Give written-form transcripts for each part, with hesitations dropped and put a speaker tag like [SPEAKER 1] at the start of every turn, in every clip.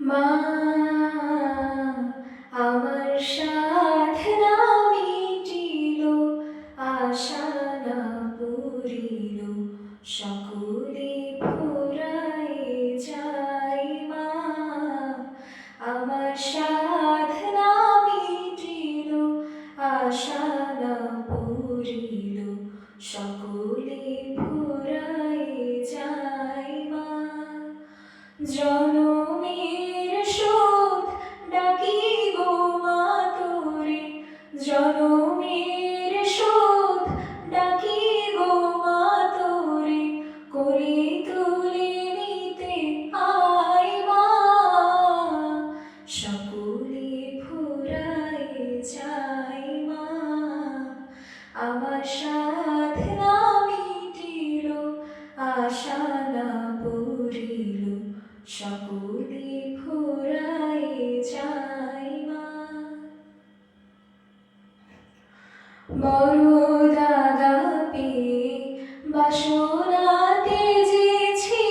[SPEAKER 1] মা আমার সাধনা মিটিল, আশা না পুরিল, সকলে ফুরায় যায় মা। আমার সাধনা মিটিল, আশা না পুরিল, সকলে ফুরায় যায় মা। জনমের শোধ ডাকি গো মা তোরে, জনমের শোধ ডাকি গো মা তোরে, কোলে তুলে নিতে আয় মা। সকলে ফুরায় যায় মা। আমার সাধনা মিটিল, আশা না পুরিল, সকলে ফুরায় যায় মা। বড় দাগা পেয়ে বাসনা তেজেছি,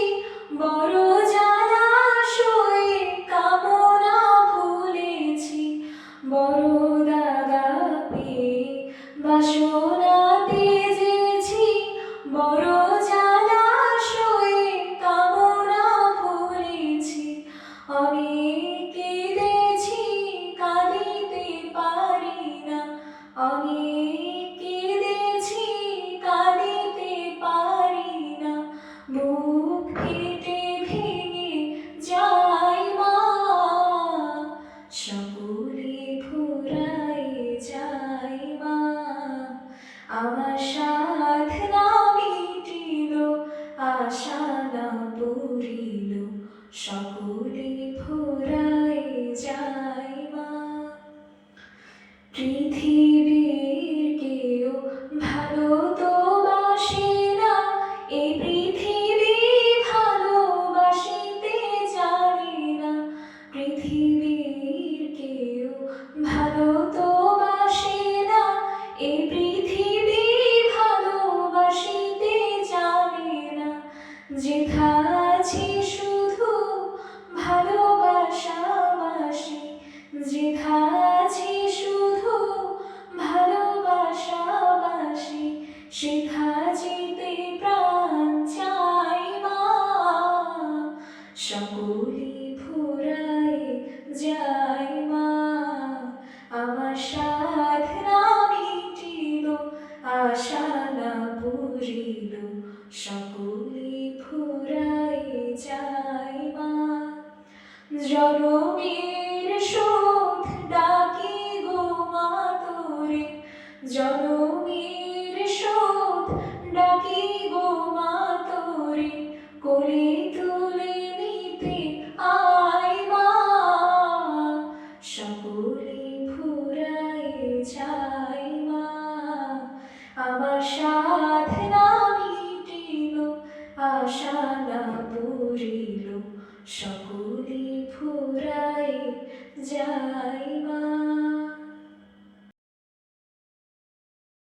[SPEAKER 1] বড় জলাশয়ে কামনা ভুলেছি। বড় দাগা পেয়ে বাসনা তেজেছি, বড় জলাশয়ে কামনা ভুলেছি। অনেক কেঁদেছি কাঁদিতে পারি না, অনেক কেঁদেছি কাঁদিতে পারি না। বুক ফেটে ভেঙে যায় মা, সকলে ফুরায় যায় মা। আমার সাধনা মিটিল, আশা না পুরিল, সকলে ফুরায় যায় মা। পৃথিবীর কেউ ভালো তো বাসে না, এই পৃথিবী ভালোবাসিতে জানে না। পৃথিবীর কেউ ভালো তো বাসে না, এই পৃথিবী ভালোবাসিতে জানে না। যেথা আছে শুধু ভালোবাসাবাসি, যেথা আছে শুধু ভালোবাসাবাসি, সেথা যেতে প্রাণ চায় মা। সকলে ফুরায় যায় মা। আমার সাধনা মিটিল, আশা না পুরিল, সকলে ফুরায় যায় মা। জনমের শোধ ডাকি গো মা তোরে, জনমের শোধ ডাকি গো মা তোরে, কোলে তুলে নিতে আয় মা। সকলে ফুরায় যায় মা। আমার সাধনা মিটিল, আশা না পুরিল, সকলে ফুরায় যায়।